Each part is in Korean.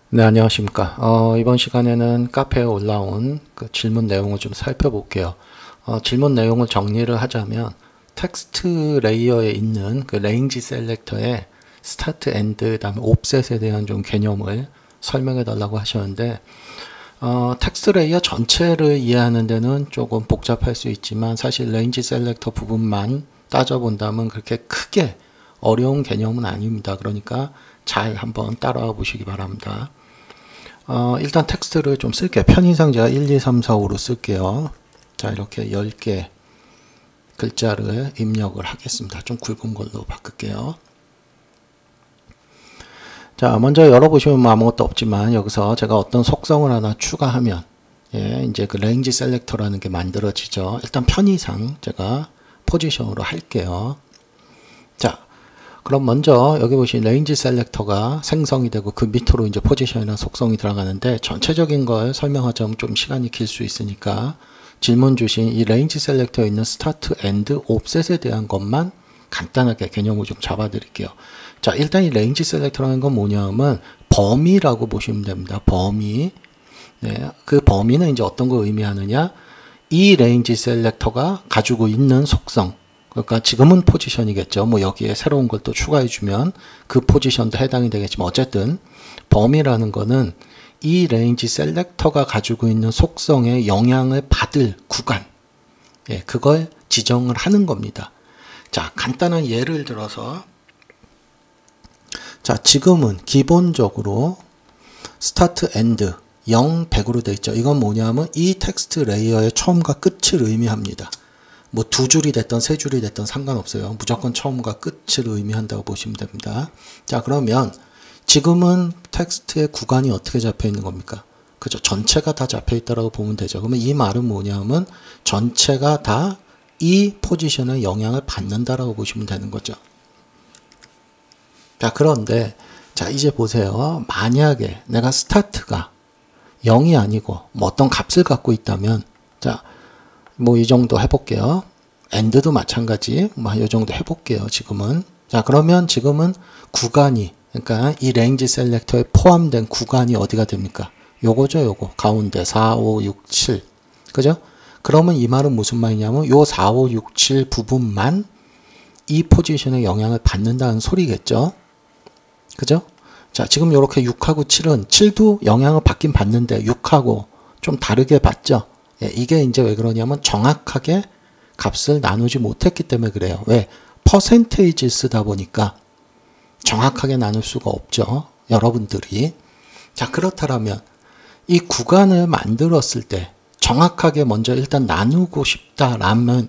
네, 안녕하십니까. 이번 시간에는 카페에 올라온 그 질문 내용을 좀 살펴볼게요. 질문 내용을 정리를 하자면 텍스트 레이어에 있는 그 레인지 셀렉터의 스타트 엔드 그다음에 옵셋에 대한 좀 개념을 설명해 달라고 하셨는데 텍스트 레이어 전체를 이해하는 데는 조금 복잡할 수 있지만 사실 레인지 셀렉터 부분만 따져본다면 그렇게 크게 어려운 개념은 아닙니다. 그러니까 잘 한번 따라와 보시기 바랍니다. 일단 텍스트를 좀 쓸게요. 편의상 제가 1, 2, 3, 4, 5로 쓸게요. 자, 이렇게 10개 글자를 입력을 하겠습니다. 좀 굵은 걸로 바꿀게요. 자, 먼저 열어보시면 뭐 아무것도 없지만 여기서 제가 어떤 속성을 하나 추가하면 이제 그 레인지 셀렉터라는 게 만들어지죠. 일단 편의상 제가 포지션으로 할게요. 자, 그럼 먼저 여기 보신 레인지 셀렉터가 생성이 되고 그 밑으로 이제 포지션이나 속성이 들어가는데 전체적인 걸 설명하자면 좀 시간이 길 수 있으니까 질문 주신 이 레인지 셀렉터에 있는 스타트, 엔드, 옵셋에 대한 것만 간단하게 개념을 좀 잡아 드릴게요. 자, 일단 이 레인지 셀렉터라는 건 뭐냐면 범위라고 보시면 됩니다. 범위. 네, 그 범위는 이제 어떤 걸 의미하느냐? 이 레인지 셀렉터가 가지고 있는 속성. 그러니까 지금은 포지션이겠죠. 뭐 여기에 새로운 걸 또 추가해주면 그 포지션도 해당이 되겠지만 어쨌든 범위라는 거는 이 레인지 셀렉터가 가지고 있는 속성에 영향을 받을 구간, 그걸 지정을 하는 겁니다. 자, 간단한 예를 들어서 자, 지금은 기본적으로 스타트 엔드 0, 100으로 되어 있죠. 이건 뭐냐면 이 텍스트 레이어의 처음과 끝을 의미합니다. 뭐 두 줄이 됐던 세 줄이 됐던 상관없어요. 무조건 처음과 끝을 의미한다고 보시면 됩니다. 자, 그러면 지금은 텍스트의 구간이 어떻게 잡혀 있는 겁니까? 그죠? 전체가 다 잡혀 있다라고 보면 되죠. 그러면 이 말은 뭐냐면 전체가 다 이 포지션에 영향을 받는다라고 보시면 되는 거죠. 자, 그런데 자, 이제 보세요. 만약에 내가 스타트가 0이 아니고 뭐 어떤 값을 갖고 있다면 자, 뭐 이 정도 해볼게요. 엔드도 마찬가지 뭐 이 정도 해볼게요. 지금은 자, 그러면 지금은 구간이 그러니까 이 레인지 셀렉터에 포함된 구간이 어디가 됩니까? 요거죠. 요거 가운데 4, 5, 6, 7 그죠? 그러면 이 말은 무슨 말이냐면 요 4, 5, 6, 7 부분만 이 포지션에 영향을 받는다는 소리겠죠. 그죠? 자, 지금 요렇게 6하고 7은 7도 영향을 받긴 받는데 6하고 좀 다르게 받죠. 이게 이제 왜 그러냐면 정확하게 값을 나누지 못했기 때문에 그래요. 왜? 퍼센테이지 쓰다 보니까 정확하게 나눌 수가 없죠. 여러분들이. 자, 그렇다면 이 구간을 만들었을 때 정확하게 먼저 일단 나누고 싶다라면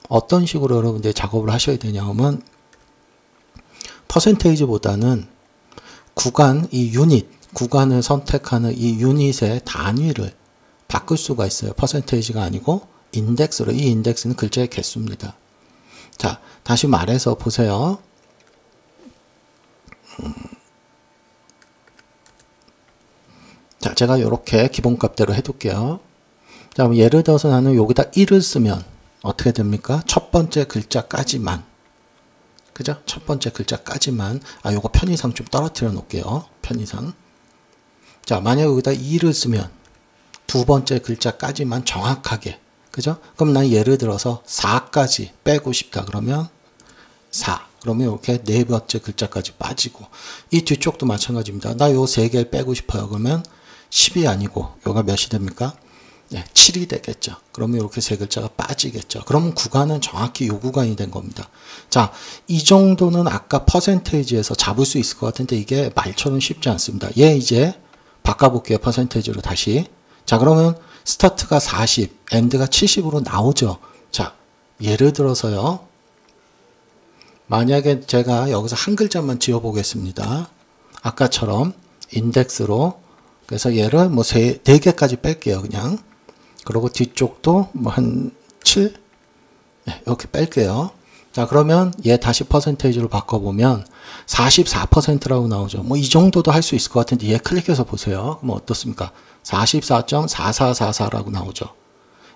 어떤 식으로 여러분들이 작업을 하셔야 되냐면 퍼센테이지보다는 구간, 이 유닛, 구간을 선택하는 이 유닛의 단위를 바꿀 수가 있어요. 퍼센테이지가 아니고 인덱스로. 이 인덱스는 글자의 개수입니다. 자, 다시 말해서 보세요. 자, 제가 이렇게 기본값대로 해둘게요. 자, 예를 들어서 나는 여기다 1을 쓰면 어떻게 됩니까? 첫 번째 글자까지만. 그죠? 첫 번째 글자까지만. 요거 편의상 좀 떨어뜨려 놓을게요. 편의상. 자, 만약 여기다 2를 쓰면 두 번째 글자까지만 정확하게. 그죠? 그럼 난 예를 들어서 4까지 빼고 싶다. 그러면 4. 그러면 이렇게 네 번째 글자까지 빠지고. 이 뒤쪽도 마찬가지입니다. 나 요 세 개를 빼고 싶어요. 그러면 10이 아니고 요가 몇이 됩니까? 7이 되겠죠. 그러면 이렇게 세 글자가 빠지겠죠. 그러면 구간은 정확히 요 구간이 된 겁니다. 자, 이 정도는 아까 퍼센테이지에서 잡을 수 있을 것 같은데 이게 말처럼 쉽지 않습니다. 얘 이제 바꿔볼게요. 퍼센테이지로 다시. 자, 그러면 스타트가 40, 엔드가 70으로 나오죠. 자, 예를 들어서요. 만약에 제가 여기서 한 글자만 지어보겠습니다. 아까처럼 인덱스로. 그래서 얘를 뭐 네 개까지 뺄게요. 그냥. 그리고 뒤쪽도 뭐 한 7? 이렇게 뺄게요. 자, 그러면 얘 다시 퍼센테이지로 바꿔보면 44%라고 나오죠. 뭐 이 정도도 할 수 있을 것 같은데 얘 클릭해서 보세요. 그럼 어떻습니까? 44.4444라고 나오죠.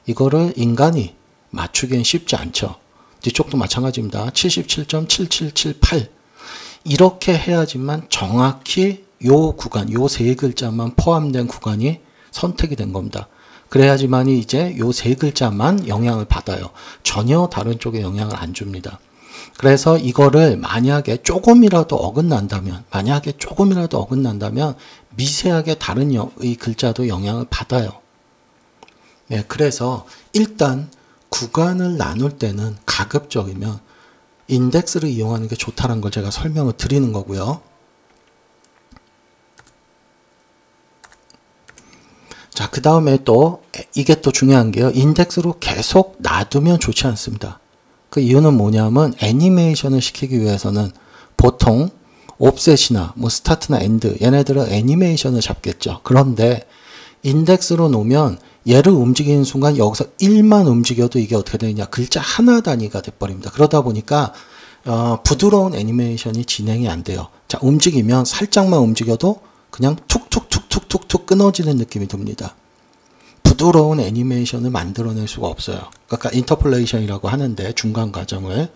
이거를 인간이 맞추기엔 쉽지 않죠. 뒤쪽도 마찬가지입니다. 77.7778 이렇게 해야지만 정확히 요 구간, 요 세 글자만 포함된 구간이 선택이 된 겁니다. 그래야지만이 이제 요 세 글자만 영향을 받아요. 전혀 다른 쪽에 영향을 안 줍니다. 그래서 이거를 만약에 조금이라도 어긋난다면, 미세하게 다른 이 글자도 영향을 받아요. 네, 그래서 일단 구간을 나눌 때는 가급적이면 인덱스를 이용하는 게 좋다는 걸 제가 설명을 드리는 거고요. 자, 그 다음에 또 이게 또 중요한 게요. 인덱스로 계속 놔두면 좋지 않습니다. 그 이유는 뭐냐면 애니메이션을 시키기 위해서는 보통 옵셋이나 뭐 스타트나 엔드 얘네들은 애니메이션을 잡겠죠. 그런데 인덱스로 놓으면 얘를 움직이는 순간 여기서 1만 움직여도 이게 어떻게 되느냐, 글자 하나 단위가 돼버립니다. 그러다 보니까 부드러운 애니메이션이 진행이 안 돼요. 자, 움직이면 살짝만 움직여도 그냥 툭툭툭툭툭툭 끊어지는 느낌이 듭니다. 부드러운 애니메이션을 만들어낼 수가 없어요. 그러니까 인터폴레이션이라고 하는데 중간 과정을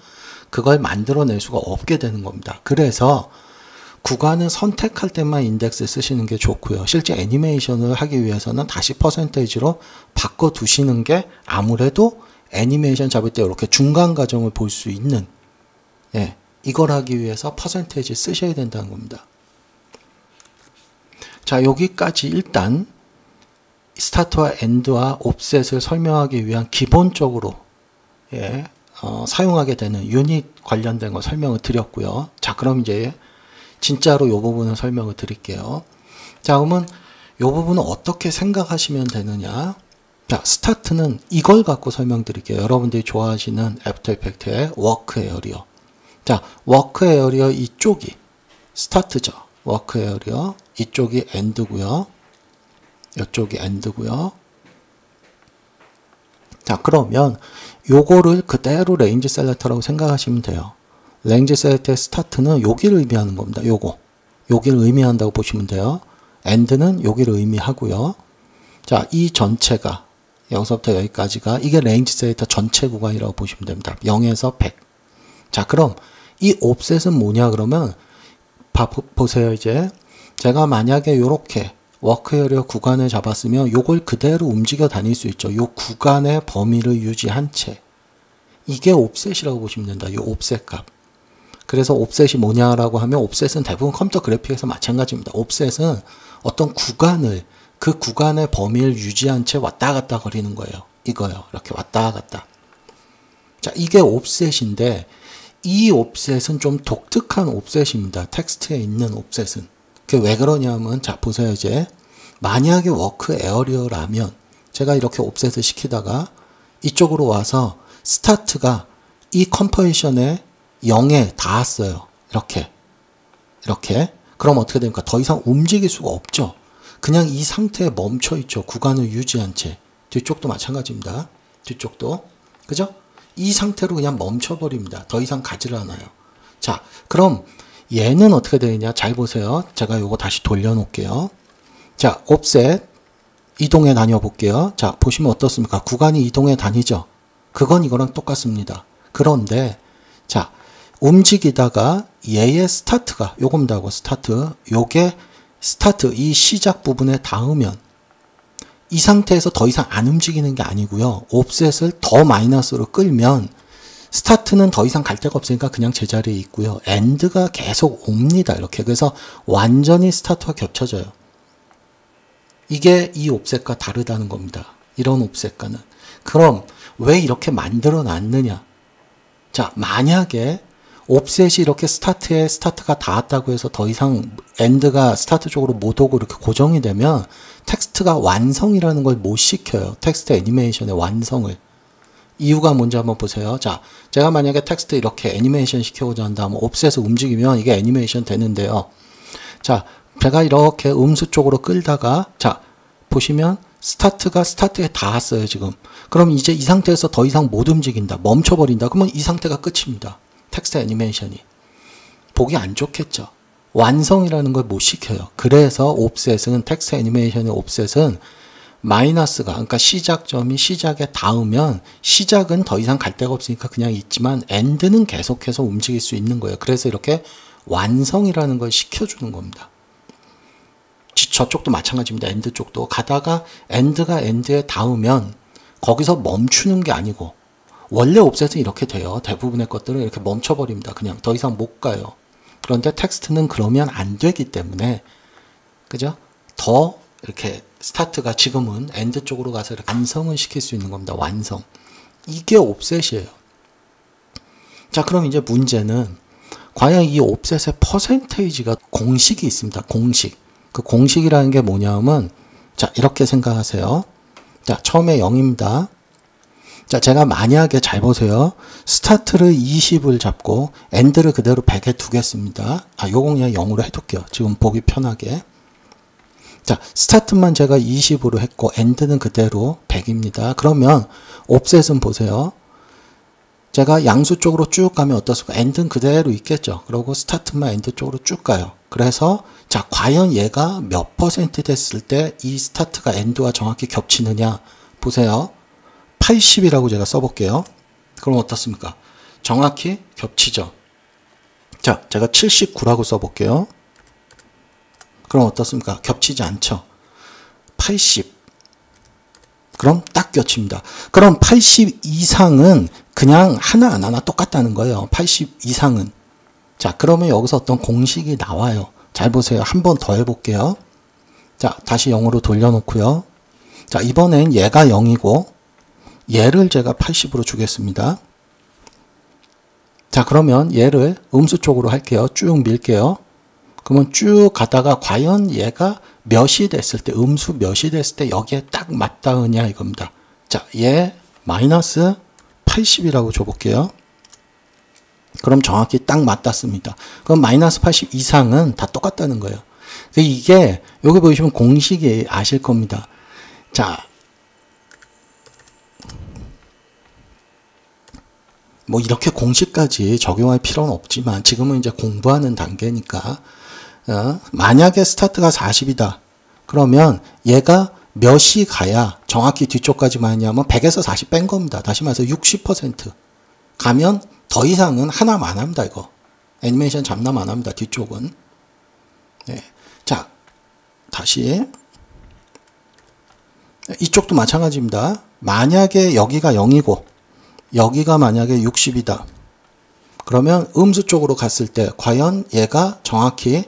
그걸 만들어낼 수가 없게 되는 겁니다. 그래서 구간을 선택할 때만 인덱스 쓰시는 게 좋고요. 실제 애니메이션을 하기 위해서는 다시 퍼센테이지로 바꿔두시는 게 아무래도 애니메이션 잡을 때 이렇게 중간 과정을 볼 수 있는, 예, 이걸 하기 위해서 퍼센테이지 쓰셔야 된다는 겁니다. 자, 여기까지 일단 스타트와 엔드와 옵셋을 설명하기 위한 기본적으로, 예, 사용하게 되는 유닛 관련된 거 설명을 드렸고요. 자, 그럼 이제 진짜로 이 부분을 설명을 드릴게요. 자, 그러면 이 부분은 어떻게 생각하시면 되느냐. 자, 스타트는 이걸 갖고 설명드릴게요. 여러분들이 좋아하시는 애프터 이펙트의 워크 에어리어. 자, 워크 에어리어 이쪽이 스타트죠. 워크 에어리어 이쪽이 엔드고요. 이쪽이 엔드고요. 자, 그러면 요거를 그대로 레인지 셀렉터라고 생각하시면 돼요. 레인지 셀렉터의 스타트는 여기를 의미하는 겁니다. 여기를 의미한다고 보시면 돼요. 엔드는 여기를 의미하고요. 자, 이 전체가 여기서부터 여기까지가 이게 레인지 셀렉터 전체 구간이라고 보시면 됩니다. 0에서 100. 자, 그럼 이 옵셋은 뭐냐 그러면 보세요. 이제 제가 만약에 이렇게 워크 에어리어 구간을 잡았으면 요걸 그대로 움직여 다닐 수 있죠. 요 구간의 범위를 유지한 채. 이게 옵셋이라고 보시면 된다. 요 옵셋 값. 그래서 옵셋이 뭐냐라고 하면 옵셋은 대부분 컴퓨터 그래픽에서 마찬가지입니다. 옵셋은 어떤 구간을, 그 구간의 범위를 유지한 채 왔다 갔다 거리는 거예요. 이거요. 이렇게 왔다 갔다. 자, 이게 옵셋인데 이 옵셋은 좀 독특한 옵셋입니다. 텍스트에 있는 옵셋은. 그게 왜 그러냐면, 자, 보세요. 이제 만약에 워크 에어리어라면 제가 이렇게 옵셋을 시키다가 이쪽으로 와서 스타트가 이 컴포지션에 0에 닿았어요. 이렇게. 그럼 어떻게 됩니까? 더 이상 움직일 수가 없죠. 그냥 이 상태에 멈춰 있죠. 구간을 유지한 채. 뒤쪽도 마찬가지입니다. 뒤쪽도. 그죠? 이 상태로 그냥 멈춰버립니다. 더 이상 가지를 않아요. 자, 그럼 얘는 어떻게 되느냐? 잘 보세요. 제가 요거 다시 돌려놓을게요. 자, 옵셋 이동해 다녀 볼게요. 자, 보시면 어떻습니까? 구간이 이동해 다니죠. 그건 이거랑 똑같습니다. 그런데 자, 움직이다가 얘의 스타트가 요겁니다. 스타트. 요게 스타트 이 시작 부분에 닿으면 이 상태에서 더 이상 안 움직이는 게 아니고요. 옵셋을 더 마이너스로 끌면 스타트는 더 이상 갈 데가 없으니까 그냥 제자리에 있고요. 엔드가 계속 옵니다. 이렇게. 그래서 완전히 스타트와 겹쳐져요. 이게 이 옵셋과 다르다는 겁니다. 이런 옵셋과는. 그럼 왜 이렇게 만들어 놨느냐? 자, 만약에 옵셋이 이렇게 스타트가 닿았다고 해서 더 이상 엔드가 스타트 쪽으로 못 오고 이렇게 고정이 되면 텍스트가 완성이라는 걸 못 시켜요. 텍스트 애니메이션의 완성을. 이유가 뭔지 한번 보세요. 자, 제가 만약에 텍스트 이렇게 애니메이션 시켜보자 한다면 옵셋을 움직이면 이게 애니메이션 되는데요. 자, 제가 이렇게 음수 쪽으로 끌다가 자, 보시면 스타트가 스타트에 닿았어요, 지금. 그럼 이제 이 상태에서 더 이상 못 움직인다. 멈춰버린다. 그러면 이 상태가 끝입니다. 텍스트 애니메이션이. 보기 안 좋겠죠. 완성이라는 걸 못 시켜요. 그래서 옵셋은, 텍스트 애니메이션의 옵셋은 마이너스가, 그러니까 시작점이 시작에 닿으면 시작은 더 이상 갈 데가 없으니까 그냥 있지만 엔드는 계속해서 움직일 수 있는 거예요. 그래서 이렇게 완성이라는 걸 시켜주는 겁니다. 저쪽도 마찬가지입니다. 엔드 쪽도 가다가 엔드가 엔드에 닿으면 거기서 멈추는 게 아니고 원래 옵셋은 이렇게 돼요. 대부분의 것들은 이렇게 멈춰버립니다. 그냥 더 이상 못 가요. 그런데 텍스트는 그러면 안 되기 때문에 그죠? 더 이렇게 스타트가 지금은 엔드 쪽으로 가서 이렇게 완성을 시킬 수 있는 겁니다. 완성. 이게 옵셋이에요. 자, 그럼 이제 문제는 과연 이 옵셋의 퍼센테이지가 공식이 있습니다. 공식. 그 공식이라는 게 뭐냐면 자, 이렇게 생각하세요. 자, 처음에 0입니다. 자, 제가 만약에 잘 보세요. 스타트를 20을 잡고 엔드를 그대로 100에 두겠습니다. 요거 그냥 0으로 해둘게요. 지금 보기 편하게. 자, 스타트만 제가 20으로 했고 엔드는 그대로 100입니다. 그러면 옵셋은 보세요. 제가 양수 쪽으로 쭉 가면 어떻습니까? 엔드는 그대로 있겠죠. 그리고 스타트만 엔드 쪽으로 쭉 가요. 그래서 자, 과연 얘가 몇 퍼센트 됐을 때 이 스타트가 엔드와 정확히 겹치느냐 보세요. 80이라고 제가 써볼게요. 그럼 어떻습니까? 정확히 겹치죠. 자, 제가 79라고 써볼게요. 그럼 어떻습니까? 겹치지 않죠. 80. 그럼 딱 겹칩니다. 그럼 80 이상은 그냥 하나 똑같다는 거예요. 80 이상은. 자, 그러면 여기서 어떤 공식이 나와요. 잘 보세요. 한 번 더 해볼게요. 자, 다시 0으로 돌려놓고요. 자, 이번엔 얘가 0이고 얘를 제가 80으로 주겠습니다. 자, 그러면 얘를 음수 쪽으로 할게요. 쭉 밀게요. 그러면 쭉 가다가 과연 얘가 몇이 됐을 때, 음수 몇이 됐을 때 여기에 딱 맞닿으냐 이겁니다. 자, 얘 마이너스 80이라고 줘볼게요. 그럼 정확히 딱 맞닿습니다. 그럼 마이너스 80 이상은 다 똑같다는 거예요. 이게 여기 보시면 공식이 아실 겁니다. 자, 뭐 이렇게 공식까지 적용할 필요는 없지만 지금은 이제 공부하는 단계니까 만약에 스타트가 40이다. 그러면 얘가 몇이 가야 정확히 뒤쪽까지 가냐면 100에서 40 뺀 겁니다. 다시 말해서 60% 가면 더 이상은 하나만 합니다. 이거 애니메이션 잡남 안 합니다. 뒤쪽은. 네. 자, 다시 이쪽도 마찬가지입니다. 만약에 여기가 0이고 여기가 만약에 60이다. 그러면 음수 쪽으로 갔을 때 과연 얘가 정확히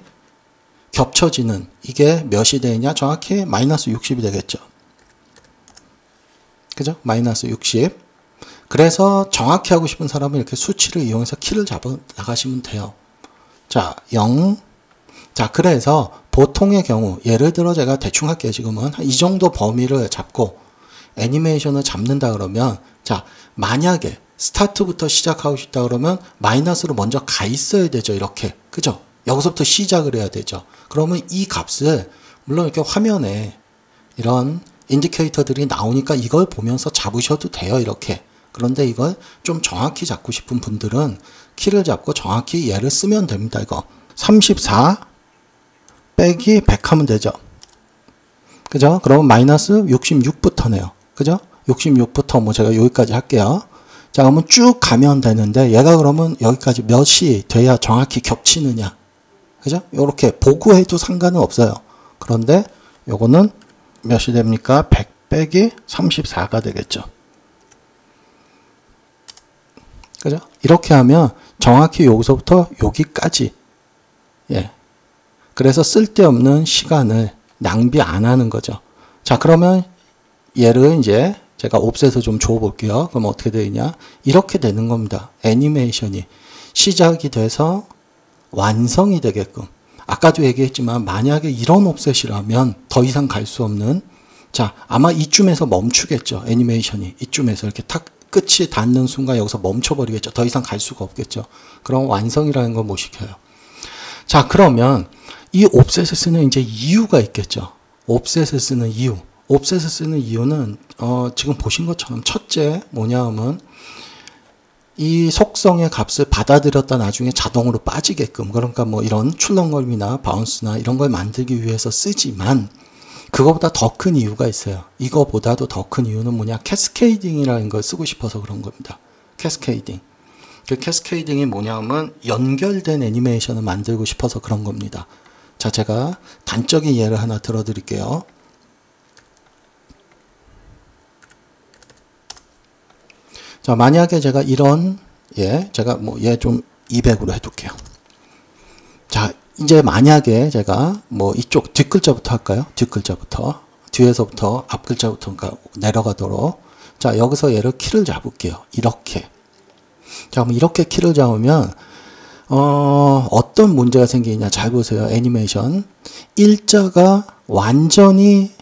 겹쳐지는 이게 몇이 되느냐? 정확히 마이너스 60이 되겠죠. 그죠? 마이너스 60. 그래서 정확히 하고 싶은 사람은 이렇게 수치를 이용해서 키를 잡아 나가시면 돼요. 자, 0. 자, 그래서 보통의 경우 예를 들어 제가 대충 할게요. 지금은 이 정도 범위를 잡고 애니메이션을 잡는다 그러면 자, 만약에 스타트부터 시작하고 싶다 그러면 마이너스로 먼저 가 있어야 되죠. 이렇게. 그죠? 여기서부터 시작을 해야 되죠. 그러면 이 값을 물론 이렇게 화면에 이런 인디케이터들이 나오니까 이걸 보면서 잡으셔도 돼요. 이렇게. 그런데 이걸 좀 정확히 잡고 싶은 분들은 키를 잡고 정확히 얘를 쓰면 됩니다. 이거 34 빼기 100 하면 되죠. 그죠? 그러면 마이너스 66부터네요. 그죠? 66부터 뭐 제가 여기까지 할게요. 자, 그러면 쭉 가면 되는데 얘가 그러면 여기까지 몇이 돼야 정확히 겹치느냐. 그죠? 요렇게 보고해도 상관은 없어요. 그런데 요거는 몇이 됩니까? 100 빼기 34가 되겠죠. 그죠? 이렇게 하면 정확히 여기서부터 여기까지. 예. 그래서 쓸데없는 시간을 낭비 안 하는 거죠. 자, 그러면 얘를 이제 제가 옵셋을 좀 줘볼게요. 그럼 어떻게 되느냐? 이렇게 되는 겁니다. 애니메이션이 시작이 돼서 완성이 되게끔. 아까도 얘기했지만 만약에 이런 옵셋이라면 더 이상 갈 수 없는 자, 아마 이쯤에서 멈추겠죠. 애니메이션이 이쯤에서 이렇게 탁 끝이 닿는 순간 여기서 멈춰버리겠죠. 더 이상 갈 수가 없겠죠. 그럼 완성이라는 걸 못 시켜요. 자, 그러면 이 옵셋을 쓰는 이제 이유가 있겠죠. 옵셋을 쓰는 이유. 옵셋을 쓰는 이유는 지금 보신 것처럼 첫째 뭐냐 하면 이 속성의 값을 받아들였다 나중에 자동으로 빠지게끔 그러니까 뭐 이런 출렁거림이나 바운스나 이런 걸 만들기 위해서 쓰지만 그거보다 더 큰 이유가 있어요. 이거보다도 더 큰 이유는 뭐냐? 캐스케이딩이라는 걸 쓰고 싶어서 그런 겁니다. 캐스케이딩. 그 캐스케이딩이 뭐냐면 연결된 애니메이션을 만들고 싶어서 그런 겁니다. 자, 제가 단적인 예를 하나 들어드릴게요. 자, 만약에 제가 이런 제가 뭐 얘 좀 200으로 해둘게요. 자, 이제 만약에 제가 뭐 이쪽 뒷글자부터 할까요? 뒷글자부터. 뒤에서부터 앞글자부터 내려가도록. 자, 여기서 얘를 키를 잡을게요. 이렇게. 자, 그럼 이렇게 키를 잡으면 어떤 문제가 생기냐. 잘 보세요. 애니메이션. 일자가 완전히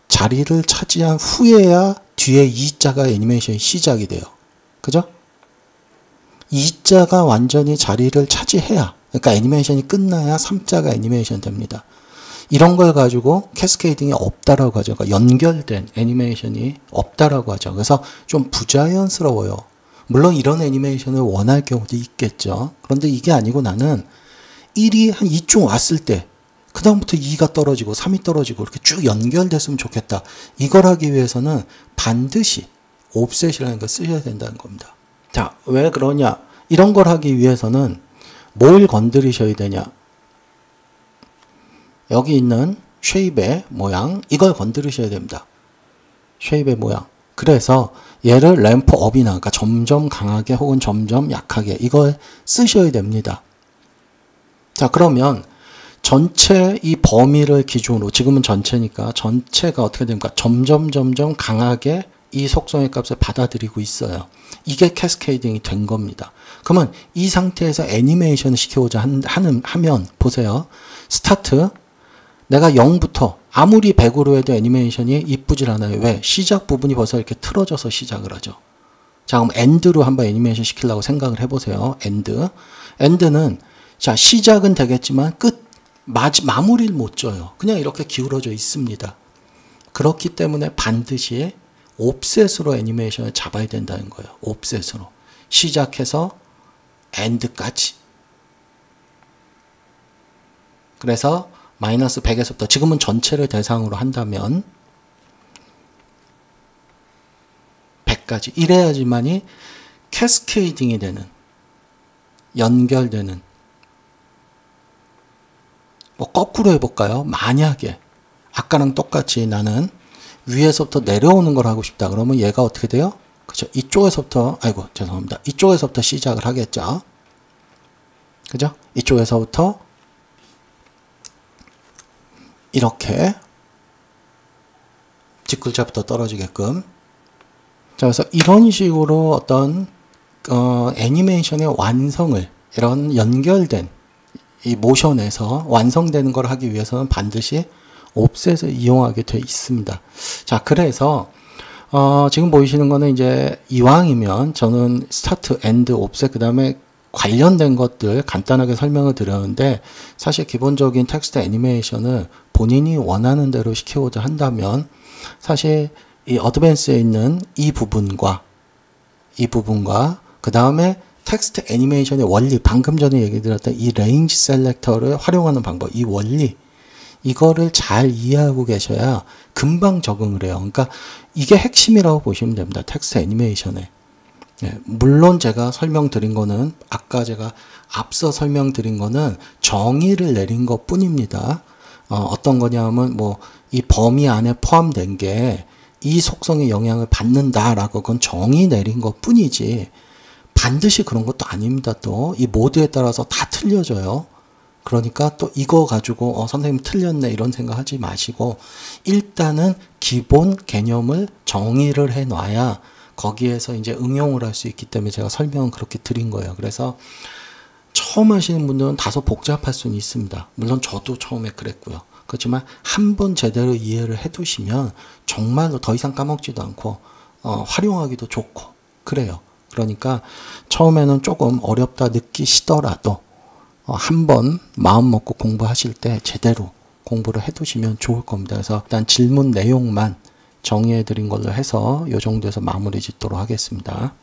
자리를 차지한 후에야 뒤에 이자가 애니메이션이 시작이 돼요. 그죠? 이자가 완전히 자리를 차지해야, 그러니까 애니메이션이 끝나야 3자가 애니메이션 됩니다. 이런 걸 가지고 캐스케이딩이 없다라고 하죠. 그러니까 연결된 애니메이션이 없다라고 하죠. 그래서 좀 부자연스러워요. 물론 이런 애니메이션을 원할 경우도 있겠죠. 그런데 이게 아니고 나는 1이 한 이쪽 왔을 때 그 다음부터 2가 떨어지고 3이 떨어지고 이렇게 쭉 연결됐으면 좋겠다. 이걸 하기 위해서는 반드시 옵셋이라는 걸 쓰셔야 된다는 겁니다. 자, 왜 그러냐? 이런 걸 하기 위해서는 뭘 건드리셔야 되냐? 여기 있는 쉐입의 모양, 이걸 건드리셔야 됩니다. 쉐입의 모양. 그래서 얘를 램프 업이나, 그러니까 점점 강하게 혹은 점점 약하게, 이걸 쓰셔야 됩니다. 자, 그러면 전체 이 범위를 기준으로, 지금은 전체니까 전체가 어떻게 됩니까? 점점 강하게 이 속성의 값을 받아들이고 있어요. 이게 캐스케이딩이 된 겁니다. 그러면 이 상태에서 애니메이션을 시켜보자 하면 보세요. 스타트. 내가 0부터 아무리 100으로 해도 애니메이션이 이쁘질 않아요. 왜? 시작 부분이 벌써 이렇게 틀어져서 시작을 하죠. 자, 그럼 엔드로 한번 애니메이션 시키려고 생각을 해보세요. 엔드. 엔드는 자, 시작은 되겠지만 마무리를 못 져요. 그냥 이렇게 기울어져 있습니다. 그렇기 때문에 반드시 옵셋으로 애니메이션을 잡아야 된다는 거예요. 옵셋으로. 시작해서 엔드까지. 그래서 마이너스 100에서부터, 지금은 전체를 대상으로 한다면 100까지. 이래야지만이 캐스케이딩이 되는, 연결되는. 뭐 거꾸로 해볼까요? 만약에 아까랑 똑같이 나는 위에서부터 내려오는 걸 하고 싶다. 그러면 얘가 어떻게 돼요? 그죠? 이쪽에서부터, 아이고, 죄송합니다. 이쪽에서부터 시작을 하겠죠. 그죠? 이쪽에서부터 이렇게 뒷글자부터 떨어지게끔. 자, 그래서 이런 식으로 어떤 애니메이션의 완성을, 이런 연결된 이 모션에서 완성되는 걸 하기 위해서는 반드시 옵셋을 이용하게 돼 있습니다. 자, 그래서 지금 보이시는 거는 이제 이왕이면 저는 스타트, 엔드, 옵셋, 그 다음에 관련된 것들 간단하게 설명을 드렸는데, 사실 기본적인 텍스트 애니메이션을 본인이 원하는 대로 시키고자 한다면 사실 이 어드밴스에 있는 이 부분과 그 다음에 텍스트 애니메이션의 원리, 방금 전에 얘기 드렸던 이 레인지 셀렉터를 활용하는 방법, 이 원리, 이거를 잘 이해하고 계셔야 금방 적응을 해요. 그러니까 이게 핵심이라고 보시면 됩니다. 텍스트 애니메이션에. 물론 제가 설명드린 거는, 아까 제가 앞서 설명드린 거는 정의를 내린 것 뿐입니다. 어떤 거냐면 뭐 이 범위 안에 포함된 게 이 속성의 영향을 받는다라고, 그건 정의 내린 것 뿐이지 반드시 그런 것도 아닙니다. 또 이 모드에 따라서 다 틀려져요. 그러니까 또 이거 가지고 선생님 틀렸네 이런 생각하지 마시고, 일단은 기본 개념을 정의를 해놔야 거기에서 이제 응용을 할 수 있기 때문에 제가 설명은 그렇게 드린 거예요. 그래서 처음 하시는 분들은 다소 복잡할 수는 있습니다. 물론 저도 처음에 그랬고요. 그렇지만 한번 제대로 이해를 해두시면 정말로 더 이상 까먹지도 않고 활용하기도 좋고 그래요. 그러니까 처음에는 조금 어렵다 느끼시더라도 한번 마음 먹고 공부하실 때 제대로 공부를 해두시면 좋을 겁니다. 그래서 일단 질문 내용만 정리해 드린 걸로 해서 이 정도에서 마무리 짓도록 하겠습니다.